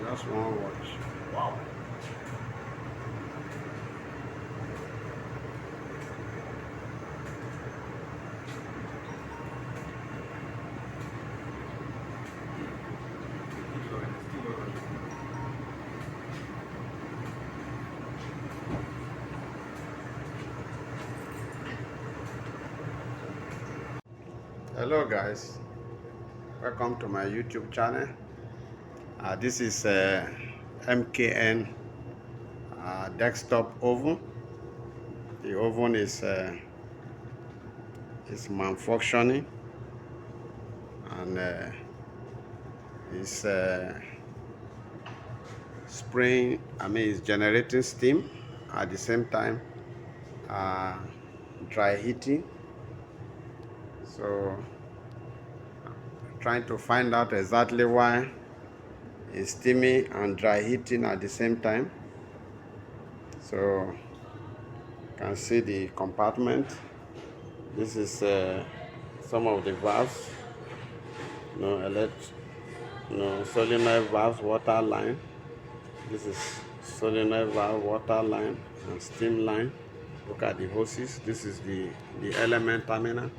Just one watch. Wow. Hello guys, welcome to my YouTube channel. This is MKN desktop oven. The oven is malfunctioning and it's spraying. It's generating steam at the same time, dry heating. So trying to find out exactly why it's steamy and dry heating at the same time. So you can see the compartment. This is some of the valves, solenoid valves, water line. This is solenoid valve, water line, and steam line. Look at the hoses. This is the element terminal.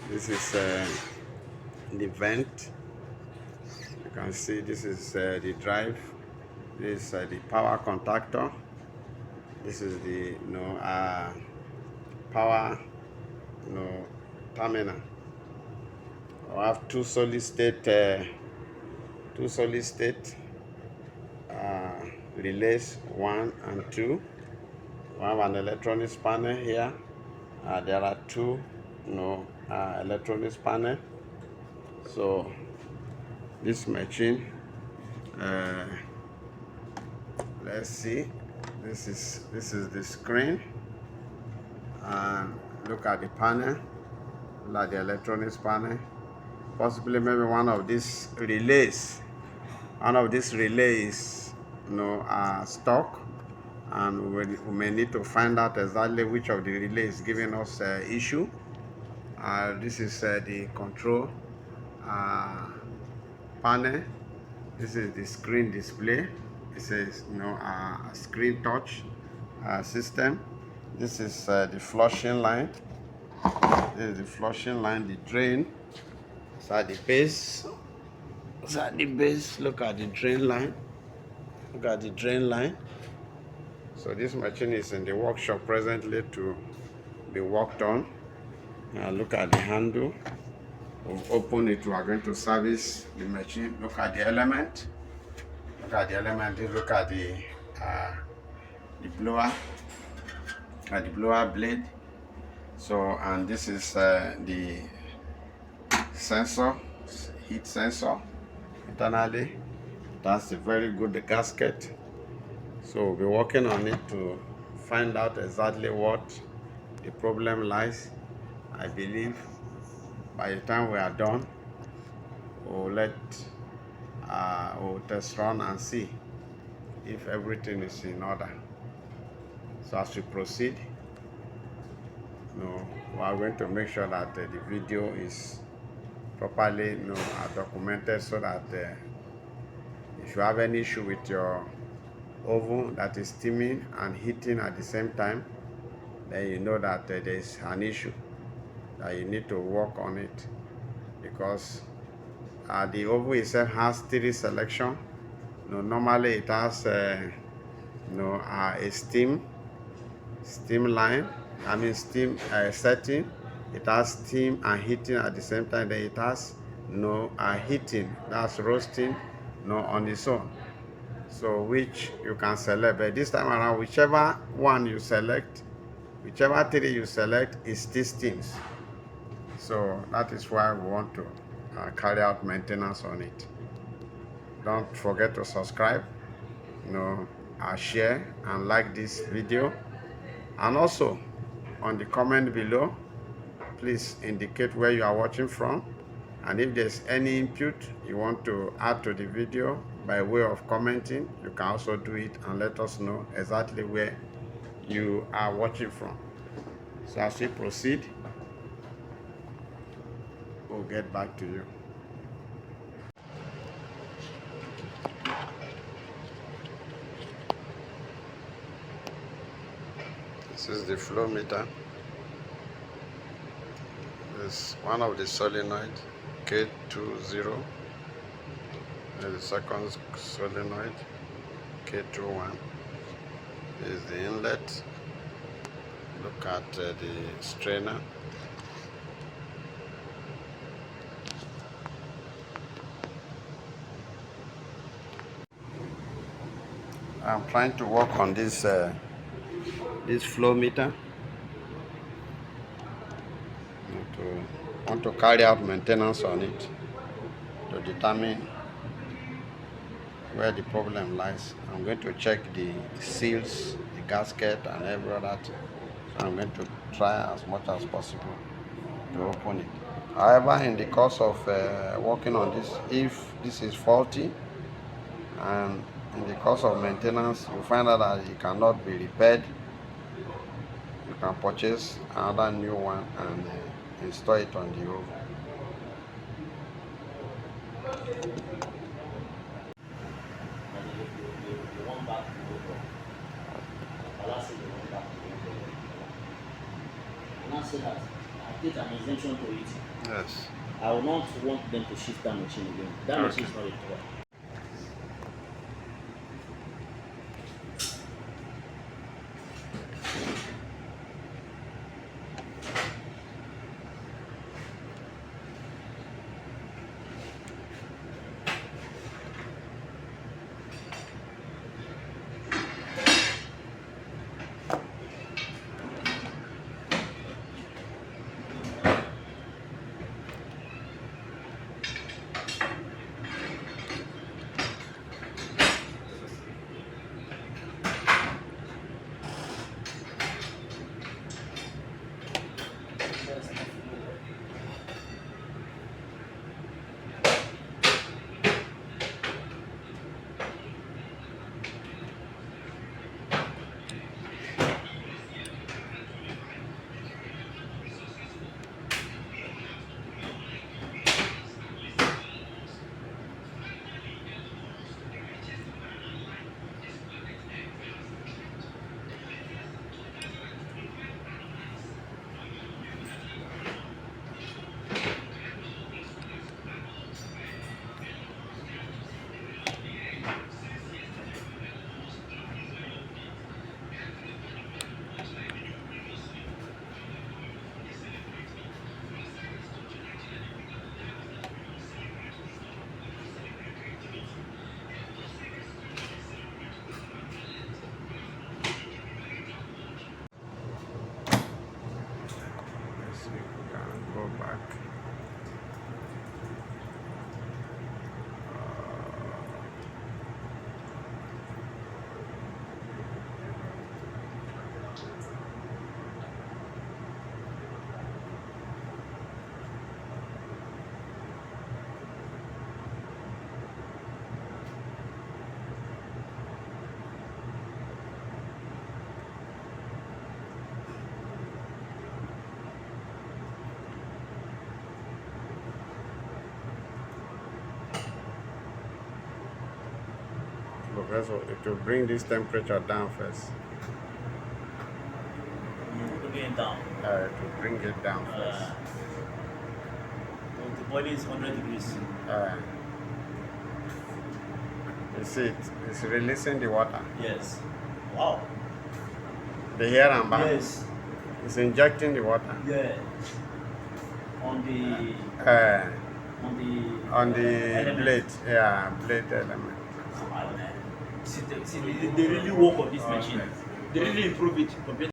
This is the vent. You can see this is the drive. This is the power contactor. This is the power terminal. I have two solid state relays, 1 and 2. We have an electronics panel here. There are two electronics panel. So this machine, let's see, this is the screen, and look at the panel, look at the electronics panel. Possibly maybe one of these relays are stuck, and we may need to find out exactly which of the relays is giving us issue. This is the control panel. This is the screen display. This is a screen touch system. This is the flushing line. This is the flushing line, the drain. So at the base, look at the drain line. Look at the drain line. So this machine is in the workshop presently to be worked on. Look at the handle. We'll open it. We are going to service the machine. Look at the element. Look at the element. Look at the blower. At the blower blade. So, and this is the sensor, heat sensor internally. That's a very good gasket. So we'll be working on it to find out exactly what the problem lies. I believe by the time we are done, we'll test run and see if everything is in order. So as we proceed, we are going to make sure that the video is properly documented, so that if you have any issue with your oven that is steaming and heating at the same time, then you know that there is an issue, that you need to work on it, because the oven itself has 3 selection. Normally it has a steam line, steam setting. It has steam and heating at the same time. Then it has heating, that's roasting on its own. So which you can select, but this time around, whichever one you select, whichever 3 you select, is still steams. So that is why we want to carry out maintenance on it. Don't forget to subscribe, share and like this video, and also on the comment below, please indicate where you are watching from, and if there's any input you want to add to the video by way of commenting, you can also do it and let us know exactly where you are watching from. So as we proceed, we'll get back to you. This is the flow meter. This is one of the solenoid K20. This is the second solenoid K21. This is the inlet. Look at the strainer. I'm trying to work on this flow meter. Want to carry out maintenance on it to determine where the problem lies. I'm going to check the seals, the gasket, and every other thing. So I'm going to try as much as possible to open it. However, in the course of working on this, if this is faulty and in the course of maintenance you find out that it cannot be repaired, you can purchase another new one and install it on the oven. Now say that I take an exemption to it. Yes. I will not want them to shift that machine again. That machine is not a toy. Go back. Professor, it will bring this temperature down first. Bring it down. It will bring it down first. The body is 100 degrees. You see it's releasing the water. Yes. Wow. The here and back. Yes. It's injecting the water. Yeah. On the blade. Yeah, blade element. See, they really work on this machine. They really improve it compared